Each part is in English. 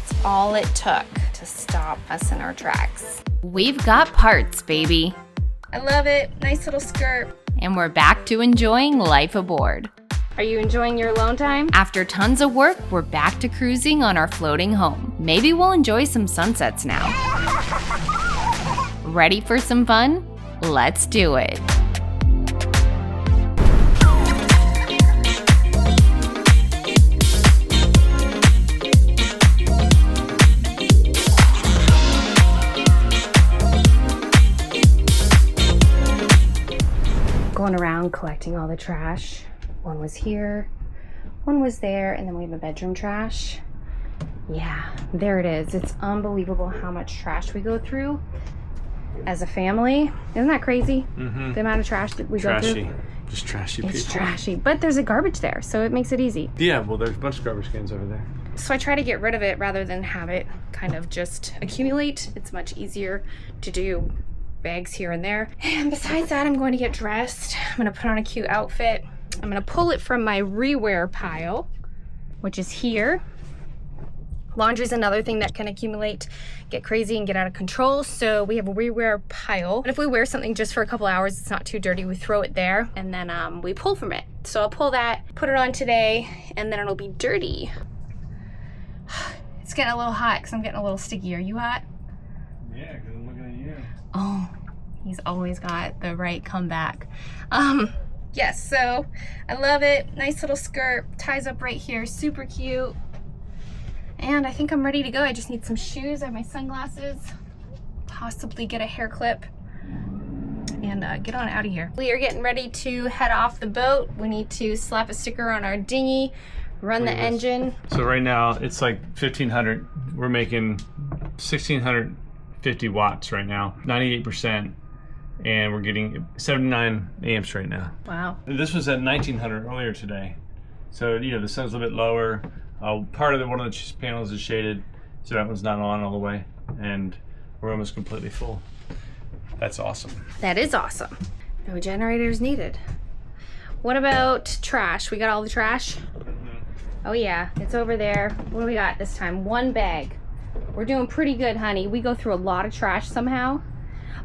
That's all it took to stop us in our tracks. We've got parts, baby. I love it. Nice little skirt. And we're back to enjoying life aboard. Are you enjoying your alone time? After tons of work, we're back to cruising on our floating home. Maybe we'll enjoy some sunsets now. Ready for some fun? Let's do it. Going around collecting all the trash. One was here, one was there, and then we have a bedroom trash. Yeah, there it is. It's unbelievable how much trash we go through as a family. Isn't that crazy? Mm-hmm. The amount of trash that we go through. Just trashy people. It's trashy, but there's a garbage there, so it makes it easy. Yeah, well, there's a bunch of garbage cans over there. So I try to get rid of it rather than have it kind of just accumulate. It's much easier to do bags here and there. And besides that, I'm going to get dressed. I'm going to put on a cute outfit. I'm going to pull it from my rewear pile, which is here. Laundry is another thing that can accumulate, get crazy, and get out of control. So we have a rewear pile. And if we wear something just for a couple hours, it's not too dirty, we throw it there, and then we pull from it. So I'll pull that, put it on today, and then it'll be dirty. It's getting a little hot because I'm getting a little sticky. Are you hot? Yeah, because I'm looking at you. Oh, he's always got the right comeback. Yes, so I love it. Nice little skirt, ties up right here, super cute. And I think I'm ready to go. I just need some shoes, I have my sunglasses, possibly get a hair clip, and get on out of here. We are getting ready to head off the boat. We need to slap a sticker on our dinghy, run the engine. So right now it's like 1500. We're making 1650 watts right now, 98%. And we're getting 79 amps right now. Wow. This was at 1900 earlier today. So, you know, the sun's a little bit lower. Part of one of the panels is shaded, so that one's not on all the way. And we're almost completely full. That's awesome. That is awesome. No generators needed. What about trash? We got all the trash? Mm-hmm. Oh yeah, it's over there. What do we got this time? One bag. We're doing pretty good, honey. We go through a lot of trash somehow.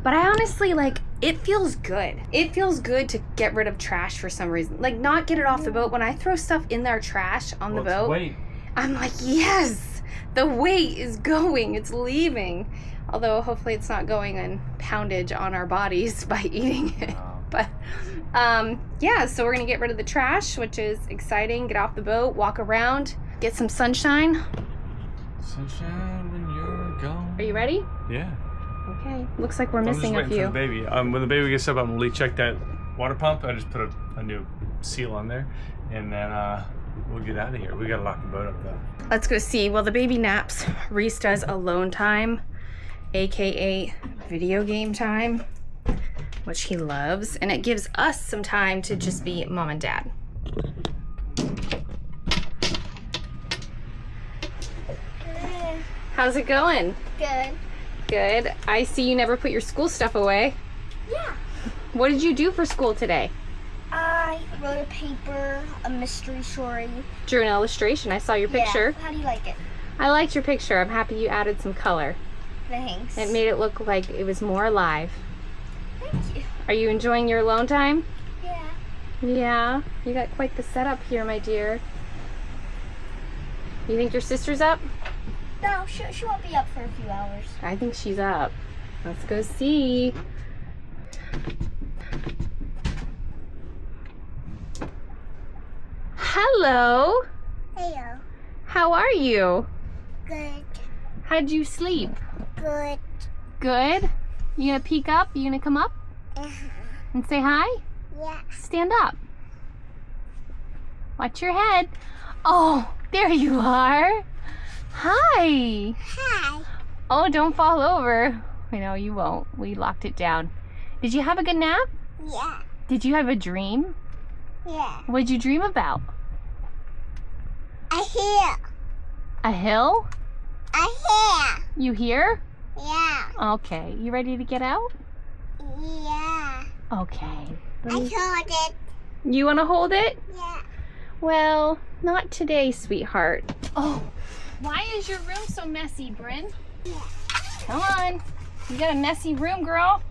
But I honestly, it feels good. It feels good to get rid of trash for some reason. Like, not get it off the boat. When I throw stuff in their trash on the boat, weight. I'm like, yes, the weight is going. It's leaving. Although, hopefully it's not going in poundage on our bodies by eating it. But, yeah, so we're going to get rid of the trash, which is exciting. Get off the boat, walk around, get some sunshine. Sunshine when you're gone. Are you ready? Yeah. Okay, looks like we're missing a few. For the baby. When the baby gets up, I'm gonna check that water pump. I just put a new seal on there, and then we'll get out of here. We gotta lock the boat up though. Let's go see. While the baby naps, Reese does alone time, aka video game time, which he loves, and it gives us some time to just be mom and dad. How's it going? Good. Good. I see you never put your school stuff away. Yeah. What did you do for school today? I wrote a paper, a mystery story. Drew an illustration. I saw your picture. Yeah. How do you like it? I liked your picture. I'm happy you added some color. Thanks. It made it look like it was more alive. Thank you. Are you enjoying your alone time? Yeah. Yeah. You got quite the setup here, my dear. You think your sister's up? No, she won't be up for a few hours. I think she's up. Let's go see. Hello. Hello. How are you? Good. How'd you sleep? Good. Good? You gonna peek up? You gonna come up and say hi? Yeah. Stand up. Watch your head. Oh, there you are. Hi. Hi. Oh, don't fall over. I know you won't. We locked it down. Did you have a good nap? Yeah. Did you have a dream? Yeah. What'd you dream about? I hear. A hill? I hear. You here? Yeah. Okay. You ready to get out? Yeah. Okay. I hold it. You want to hold it? Yeah. Well, not today, sweetheart. Oh, Why is your room so messy, Bryn? Come on. You got a messy room, girl.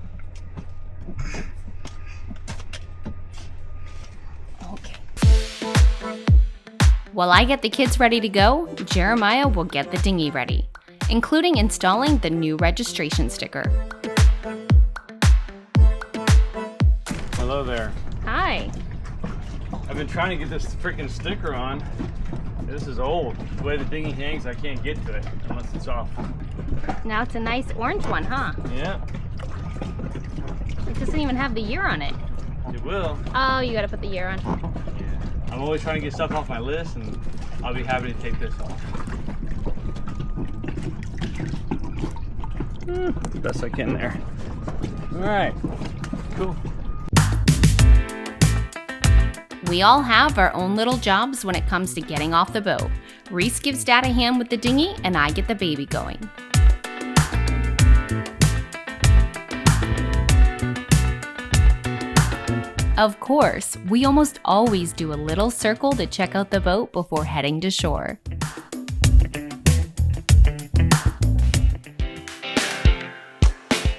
Okay. While I get the kids ready to go, Jeremiah will get the dinghy ready, including installing the new registration sticker. Hello there. Hi. I've been trying to get this freaking sticker on. This is old. The way the dinghy hangs, I can't get to it unless it's off. Now it's a nice orange one, huh? Yeah, It doesn't even have the year on it. it will. Oh, you gotta put the year on. Yeah. I'm always trying to get stuff off my list, and I'll be happy to take this off. Best I can there. All right, cool. We all have our own little jobs when it comes to getting off the boat. Reese gives Dad a hand with the dinghy, and I get the baby going. Of course, we almost always do a little circle to check out the boat before heading to shore.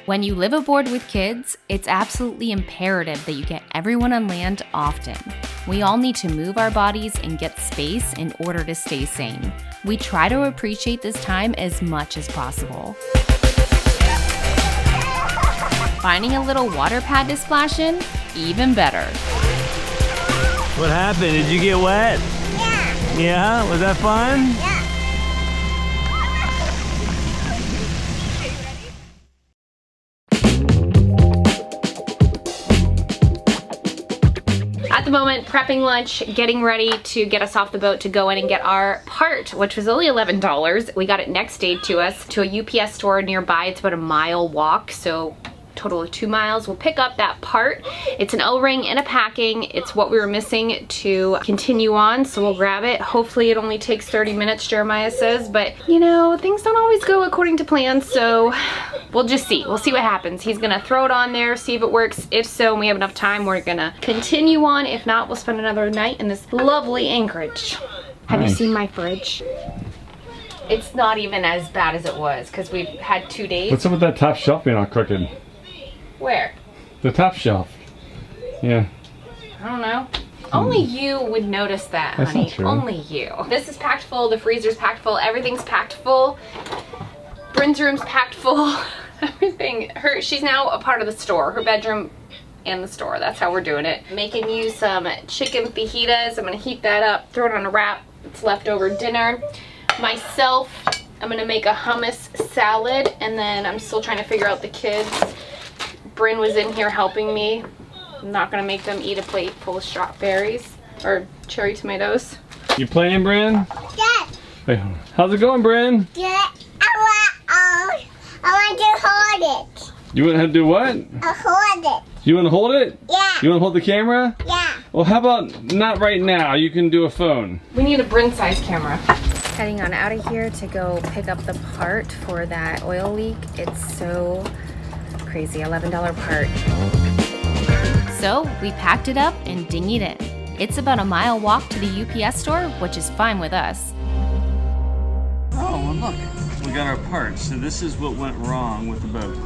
When you live aboard with kids, it's absolutely imperative that you get everyone on land often. We all need to move our bodies and get space in order to stay sane. We try to appreciate this time as much as possible. Finding a little water pad to splash in? Even better. What happened? Did you get wet? Yeah. Yeah? Was that fun? Yeah. At the moment, prepping lunch, getting ready to get us off the boat to go in and get our part, which was only $11. We got it next day to us to a UPS store nearby. It's about a mile walk, so total of 2 miles. We'll pick up that part. It's an O-ring and a packing. It's what we were missing to continue on, so we'll grab it. Hopefully it only takes 30 minutes, Jeremiah says, but you know, things don't always go according to plan, so we'll just see. We'll see what happens. He's gonna throw it on there, see if it works. If so, and we have enough time, we're gonna continue on. If not, we'll spend another night in this lovely anchorage. Have you seen my fridge? It's not even as bad as it was because we've had 2 days. What's up with that top shelf being all crooked? Where? The top shelf. Yeah. I don't know. Only you would notice that, That's honey. not true. Only you. This is packed full, the freezer's packed full, everything's packed full. Bryn's room's packed full. Everything. She's now a part of the store. Her bedroom and the store. That's how we're doing it. Making you some chicken fajitas. I'm gonna heat that up, throw it on a wrap. It's leftover dinner. Myself, I'm gonna make a hummus salad, and then I'm still trying to figure out the kids. Bryn was in here helping me. I'm not gonna make them eat a plate full of strawberries or cherry tomatoes. You playing, Bryn? Yeah. Wait, how's it going, Bryn? Yeah. I want to hold it. You want to do what? Hold it. You want to hold it? Yeah. You want to hold the camera? Yeah. Well, how about not right now? You can do a phone. We need a Bryn-sized camera. Heading on out of here to go pick up the part for that oil leak. It's so crazy, $11 part. So we packed it up and dinghied in. It's about a mile walk to the UPS store, which is fine with us. Oh, well, look. We got our parts. So this is what went wrong with the boat.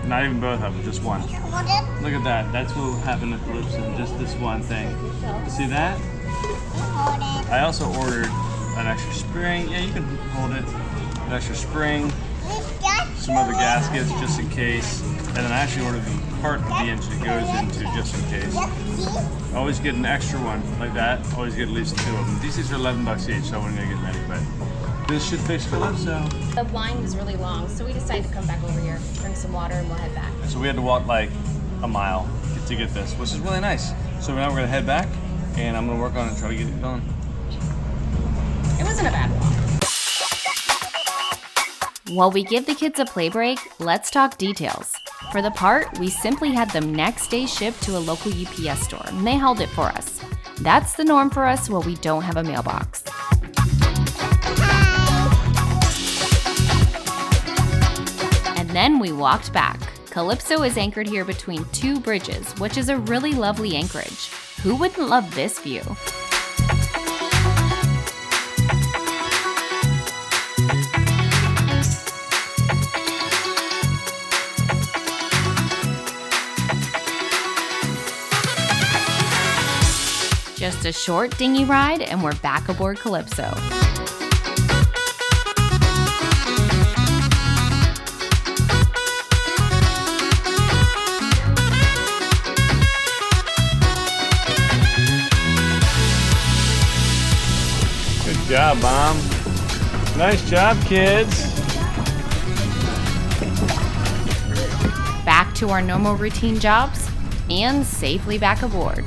Not even both of them, just one. Hold it. Look at that. That's what happened to Calypso, just this one thing. See that? Hold it. I also ordered an extra spring. Yeah, you can hold it. An extra spring, some other gaskets just in case. And then I actually ordered the part of the engine it goes into just in case. Always get an extra one like that. Always get at least 2 of them. These things are $11 each, so I wasn't gonna get many, but this should fix Calypso. The line was really long, so we decided to come back over here, drink some water, and we'll head back. So we had to walk like a mile to get this, which is really nice. So now we're gonna head back, and I'm gonna work on it and try to get it done. It wasn't a bad walk. While we give the kids a play break, let's talk details. For the part, we simply had them next day shipped to a local UPS store, and they held it for us. That's the norm for us while we don't have a mailbox. And then we walked back. Calypso is anchored here between 2 bridges, which is a really lovely anchorage. Who wouldn't love this view? a short dinghy ride and we're back aboard Calypso. Good job, Mom. Nice job, kids. Back to our normal routine jobs and safely back aboard.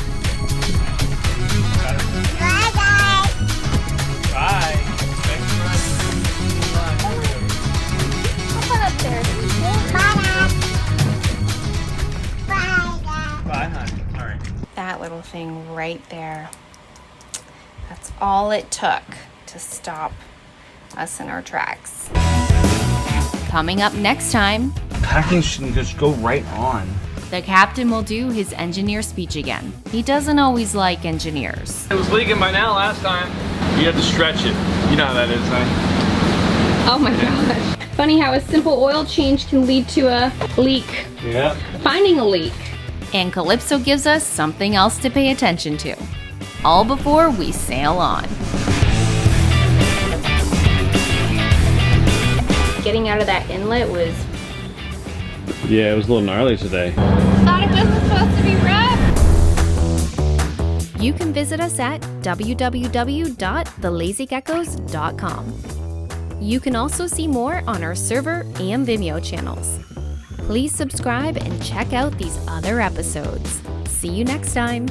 Bye-bye. Bye. Thanks Come on up there. Bye, Dad. Bye, honey. All right. That little thing right there. That's all it took to stop us in our tracks. Coming up next time, Packing should just go right on. the captain will do his engineer speech again. He doesn't always like engineers. It was leaking by now last time. You have to stretch it. You know how that is, honey. Oh my gosh. Funny how a simple oil change can lead to a leak. Yeah. Finding a leak. And Calypso gives us something else to pay attention to. All before we sail on. Getting out of that inlet was... Yeah, it was a little gnarly today. Thought it wasn't supposed to be rough. You can visit us at www.thelazygeckos.com. You can also see more on our server and Vimeo channels. Please subscribe and check out these other episodes. See you next time.